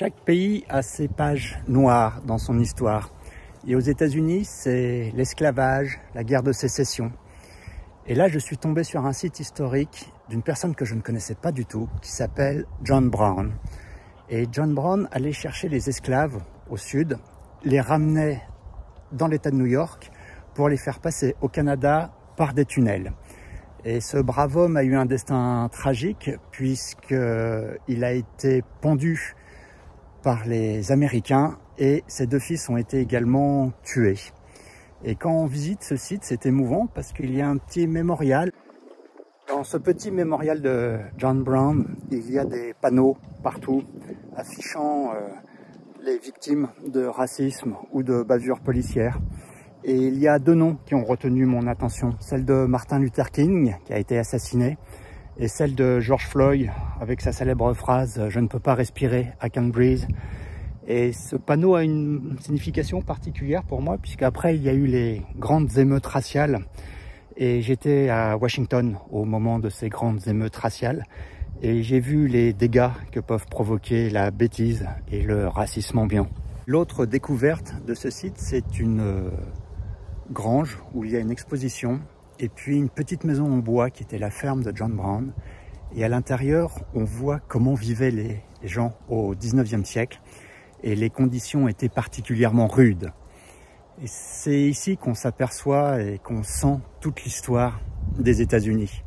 Chaque pays a ses pages noires dans son histoire. Et aux États-Unis, c'est l'esclavage, la guerre de sécession. Et là, je suis tombé sur un site historique d'une personne que je ne connaissais pas du tout, qui s'appelle John Brown. Et John Brown allait chercher les esclaves au sud, les ramenait dans l'État de New York pour les faire passer au Canada par des tunnels. Et ce brave homme a eu un destin tragique puisqu'il a été pendu par les Américains et ses deux fils ont été également tués. Et quand on visite ce site, c'est émouvant parce qu'il y a un petit mémorial. Dans ce petit mémorial de John Brown, il y a des panneaux partout affichant les victimes de racisme ou de bavures policières. Et il y a deux noms qui ont retenu mon attention, celle de Martin Luther King qui a été assassiné et celle de George Floyd avec sa célèbre phrase « Je ne peux pas respirer, I can't breathe ». Et ce panneau a une signification particulière pour moi puisqu'après il y a eu les grandes émeutes raciales et j'étais à Washington au moment de ces grandes émeutes raciales et j'ai vu les dégâts que peuvent provoquer la bêtise et le racisme ambiant. L'autre découverte de ce site, c'est une grange où il y a une exposition et puis une petite maison en bois qui était la ferme de John Brown. Et à l'intérieur, on voit comment vivaient les gens au 19e siècle et les conditions étaient particulièrement rudes. Et c'est ici qu'on s'aperçoit et qu'on sent toute l'histoire des États-Unis.